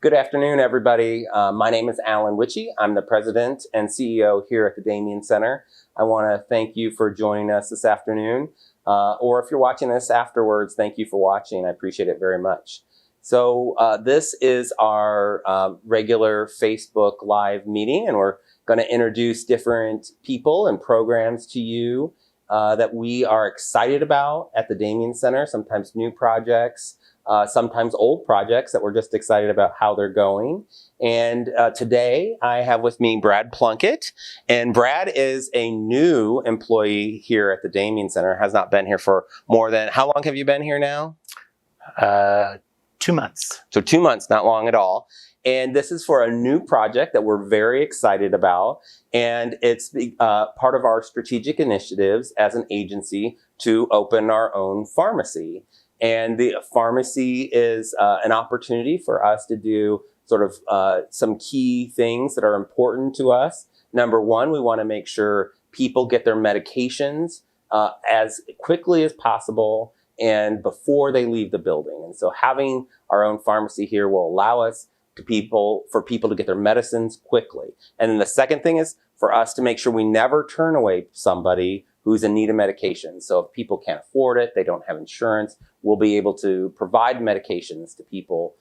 Good afternoon, everybody. My name is Wtichey. I'm the President and CEO here at the Damien Center. I want to thank you for joining us this afternoon. Or if you're watching this afterwards, thank you for watching. I appreciate it very much. So this is our regular Facebook Live meeting, and we're going to introduce different people and programs to you that we are excited about at the Damien Center, sometimes new projects, sometimes old projects that we're just excited about how they're going. And today I have with me Brad Plunkett. And Brad is a new employee here at the Damien Center, has not been here for more than, how long have you been here now? 2 months. So 2 months, not long at all. And this is for a new project that we're very excited about. And it's part of our strategic initiatives as an agency to open our own pharmacy. And the pharmacy is an opportunity for us to do sort of some key things that are important to us. Number one, we want to make sure people get their medications as quickly as possible and before they leave the building. And so having our own pharmacy here will allow us for people to get their medicines quickly. And then the second thing is for us to make sure we never turn away somebody who's in need of medication. So if people can't afford it, they don't have insurance, we'll be able to provide medications to people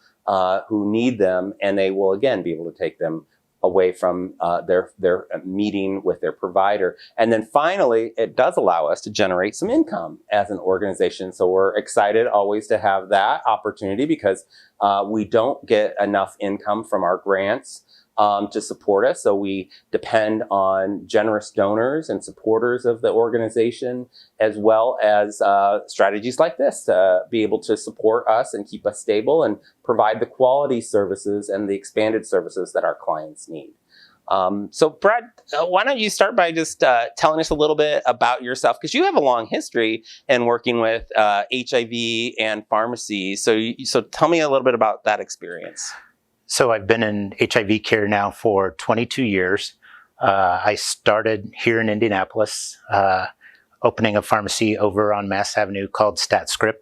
who need them, and they will again be able to take them away from their meeting with their provider. And then finally, it does allow us to generate some income as an organization. So we're excited always to have that opportunity because we don't get enough income from our grants to support us. So we depend on generous donors and supporters of the organization, as well as strategies like this to be able to support us and keep us stable and provide the quality services and the expanded services that our clients need. So Brad, why don't you start by just telling us a little bit about yourself, because you have a long history in working with HIV and pharmacy. So tell me a little bit about that experience. So I've been in HIV care now for 22 years. I started here in Indianapolis, opening a pharmacy over on Mass Avenue called StatScript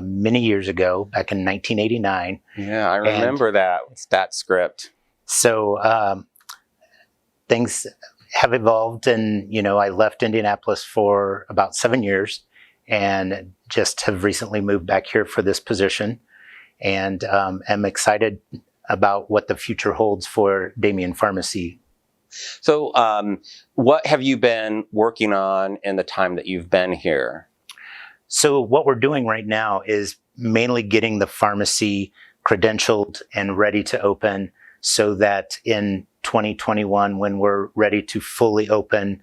many years ago, back in 1989. Yeah, I remember that, StatScript. So things have evolved, and I left Indianapolis for about 7 years and just have recently moved back here for this position, and am excited about what the future holds for Damien Pharmacy. So what have you been working on in the time that you've been here? So what we're doing right now is mainly getting the pharmacy credentialed and ready to open, so that in 2021, when we're ready to fully open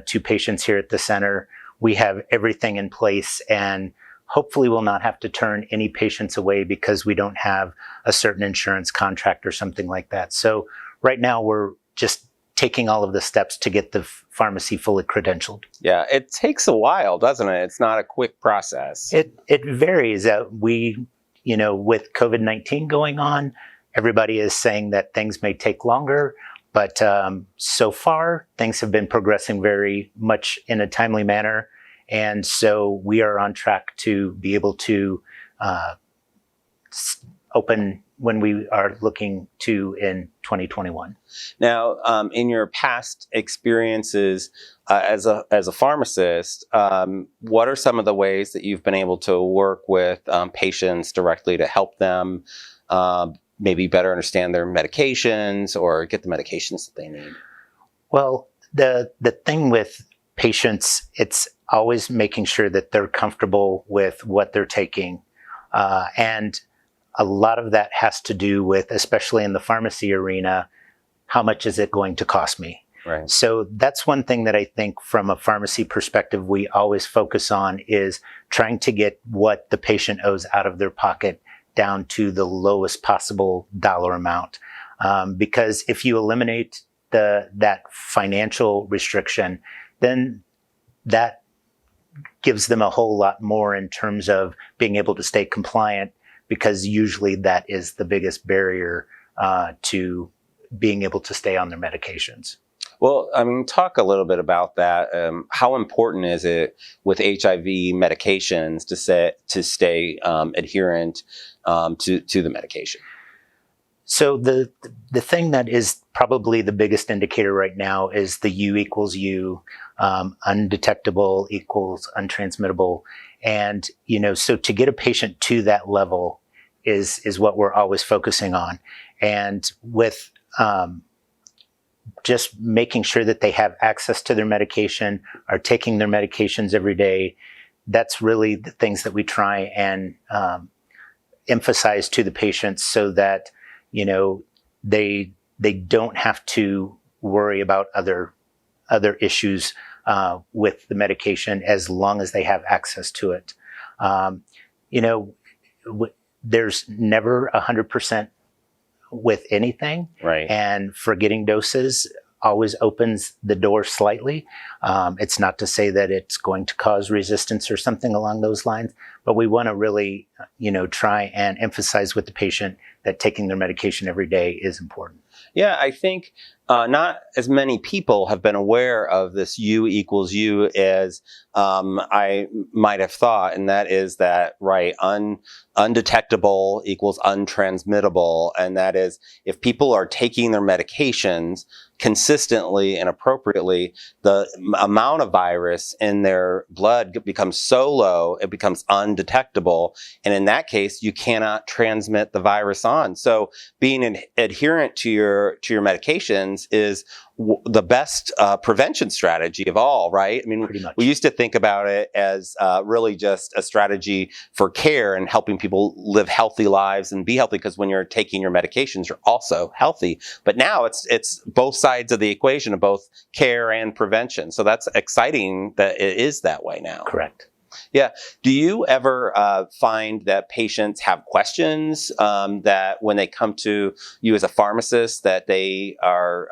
to patients here at the center, we have everything in place, and hopefully we'll not have to turn any patients away because we don't have a certain insurance contract or something like that. So right now we're just taking all of the steps to get the pharmacy fully credentialed. Yeah, it takes a while, doesn't it? It's not a quick process. It varies. We, with COVID-19 going on, everybody is saying that things may take longer, but so far things have been progressing very much in a timely manner. And so we are on track to be able to open when we are looking to in 2021. Now, in your past experiences as a pharmacist, what are some of the ways that you've been able to work with patients directly to help them maybe better understand their medications or get the medications that they need? Well, the thing with patients, it's always making sure that they're comfortable with what they're taking. And a lot of that has to do with, especially in the pharmacy arena, how much is it going to cost me? Right. So that's one thing that I think from a pharmacy perspective, we always focus on is trying to get what the patient owes out of their pocket down to the lowest possible dollar amount. Because if you eliminate that financial restriction, then that gives them a whole lot more in terms of being able to stay compliant, because usually that is the biggest barrier to being able to stay on their medications. Well, I mean, talk a little bit about that. How important is it with HIV medications to stay adherent to the medication? So the thing that is probably the biggest indicator right now is the U equals U, undetectable equals untransmittable. And, so to get a patient to that level is what we're always focusing on. And with just making sure that they have access to their medication, are taking their medications every day, that's really the things that we try and emphasize to the patients so that, they don't have to worry about other issues with the medication as long as they have access to it. There's never 100% with anything. Right. And forgetting doses always opens the door slightly. It's not to say that it's going to cause resistance or something along those lines, but we want to really, try and emphasize with the patient that taking their medication every day is important. Yeah, I think not as many people have been aware of this U equals U as I might have thought, and that is that, right, undetectable equals untransmittable, and that is if people are taking their medications consistently and appropriately, the amount of virus in their blood becomes so low, it becomes undetectable, and in that case, you cannot transmit the virus on. So being adherent to your medications is the best prevention strategy of all, right? I mean, we used to think about it as really just a strategy for care and helping people live healthy lives and be healthy, because when you're taking your medications, you're also healthy. But now it's both sides of the equation of both care and prevention. So that's exciting that it is that way now. Correct. Yeah. Do you ever find that patients have questions that when they come to you as a pharmacist that they are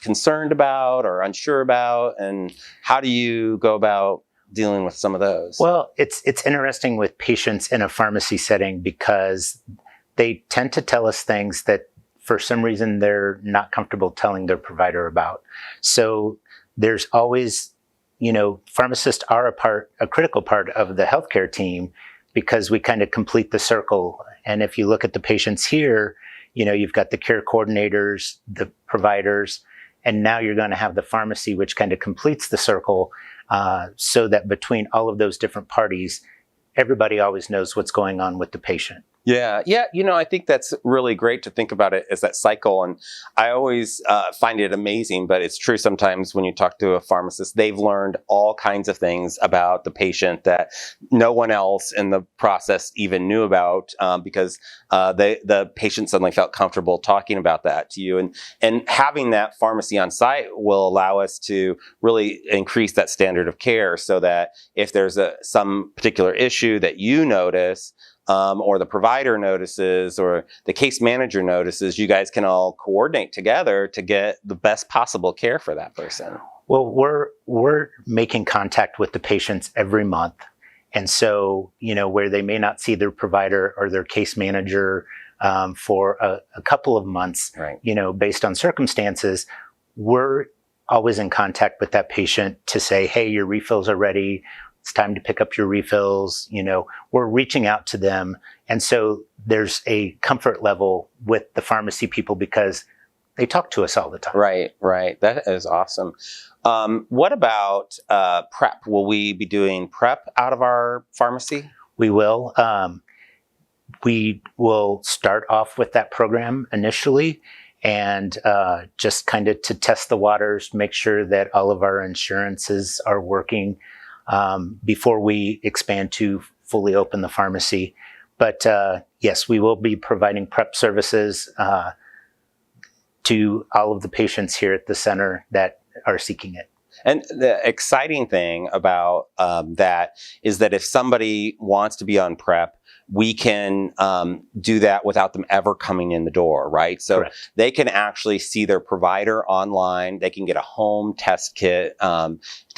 concerned about or unsure about? And how do you go about dealing with some of those? Well, it's interesting with patients in a pharmacy setting because they tend to tell us things that for some reason they're not comfortable telling their provider about. So there's always, pharmacists are a critical part of the healthcare team because we kind of complete the circle. And if you look at the patients here, you've got the care coordinators, the providers, and now you're going to have the pharmacy, which kind of completes the circle so that between all of those different parties, everybody always knows what's going on with the patient. Yeah. I think that's really great to think about it as that cycle. And I always find it amazing, but it's true sometimes when you talk to a pharmacist, they've learned all kinds of things about the patient that no one else in the process even knew about because the patient suddenly felt comfortable talking about that to you. And having that pharmacy on site will allow us to really increase that standard of care so that if there's some particular issue that you notice, or the provider notices, or the case manager notices, you guys can all coordinate together to get the best possible care for that person. Well, we're making contact with the patients every month. And so, where they may not see their provider or their case manager for a couple of months, right, based on circumstances, we're always in contact with that patient to say, hey, your refills are ready. It's time to pick up your refills. We're reaching out to them. And so there's a comfort level with the pharmacy people because they talk to us all the time. Right. That is awesome. What about prep? Will we be doing prep out of our pharmacy? We will. We will start off with that program initially and just kind of to test the waters, make sure that all of our insurances are working before we expand to fully open the pharmacy. But yes, we will be providing prep services to all of the patients here at the center that are seeking it. And the exciting thing about that is that if somebody wants to be on prep, we can do that without them ever coming in the door, right? So Correct. They can actually see their provider online. They can get a home test kit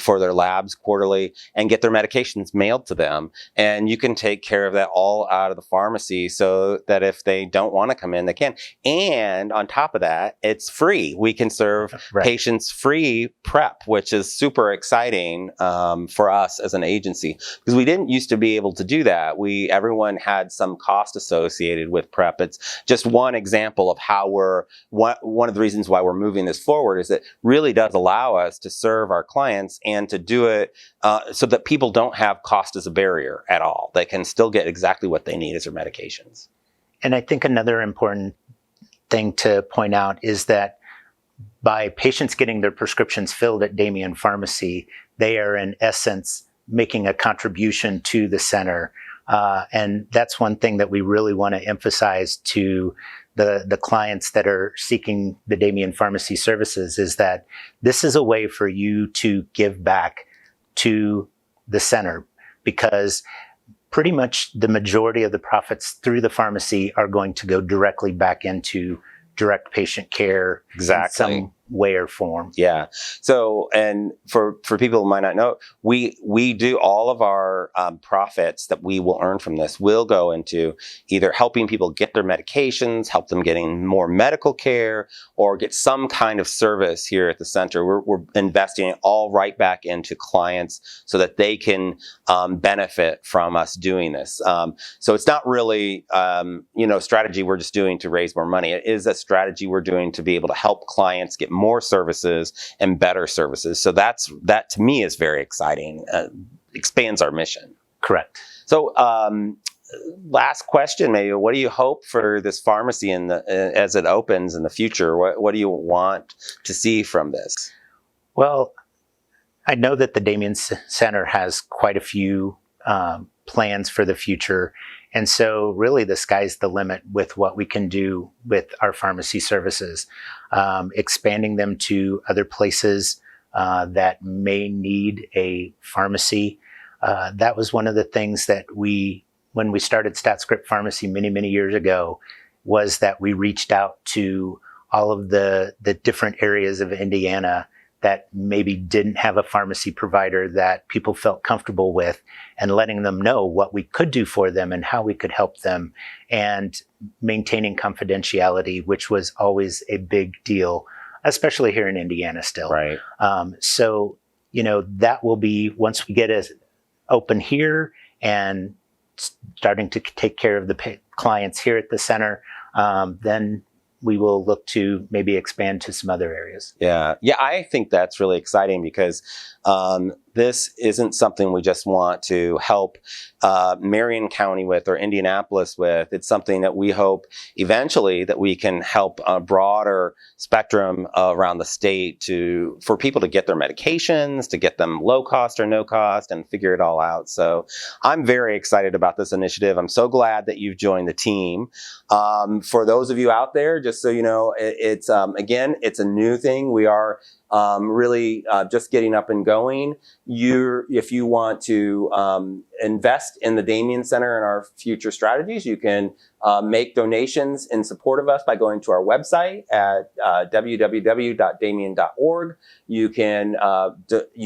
for their labs quarterly and get their medications mailed to them. And you can take care of that all out of the pharmacy so that if they don't want to come in, they can. And on top of that, it's free. We can serve patients free PrEP, which is super exciting for us as an agency, because we didn't used to be able to do that. Everyone had some cost associated with PrEP. It's just one example of how one of the reasons why we're moving this forward is it really does allow us to serve our clients and to do it so that people don't have cost as a barrier at all. They can still get exactly what they need as their medications. And I think another important thing to point out is that by patients getting their prescriptions filled at Damien Pharmacy, they are in essence making a contribution to the center. And that's one thing that we really want to emphasize to the clients that are seeking the Damien Pharmacy services, is that this is a way for you to give back to the center, because pretty much the majority of the profits through the pharmacy are going to go directly back into direct patient care in some way or form. Yeah. So, and for people who might not know, we do all of our profits that we will earn from this will go into either helping people get their medications, help them getting more medical care, or get some kind of service here at the center. We're investing it all right back into clients so that they can benefit from us doing this. So it's not really, strategy we're just doing to raise more money. It is a strategy we're doing to be able to help clients get more services and better services. So that to me is very exciting. Expands our mission. Correct. So last question, maybe, what do you hope for this pharmacy as it opens in the future? What do you want to see from this? Well, I know that the Damien Center has quite a few plans for the future. And so really the sky's the limit with what we can do with our pharmacy services, expanding them to other places that may need a pharmacy. That was one of the things that when we started StatScript Pharmacy many, many years ago, was that we reached out to all of the different areas of Indiana that maybe didn't have a pharmacy provider that people felt comfortable with, and letting them know what we could do for them and how we could help them, and maintaining confidentiality, which was always a big deal, especially here in Indiana still. Right. So, that will be, once we get us open here and starting to take care of the clients here at the center, then we will look to maybe expand to some other areas. Yeah, I think that's really exciting, because this isn't something we just want to help Marion County with or Indianapolis with. It's something that we hope eventually that we can help a broader spectrum around the state for people to get their medications, to get them low cost or no cost, and figure it all out. So I'm very excited about this initiative. I'm so glad that you've joined the team. For those of you out there, just so you know, it's again, it's a new thing. We are really just getting up and going. If you want to invest in the Damien Center and our future strategies, you can make donations in support of us by going to our website at www.damien.org. You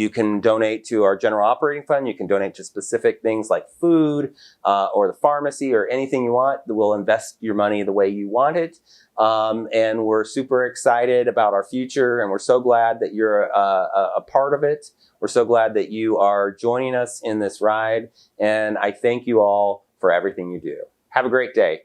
can donate to our general operating fund. You can donate to specific things like food or the pharmacy or anything you want. We'll invest your money the way you want it. And we're super excited about our future, and we're so glad that you're a part of it. We're so glad that you are joining us in this ride, and I thank you all for everything you do. Have a great day.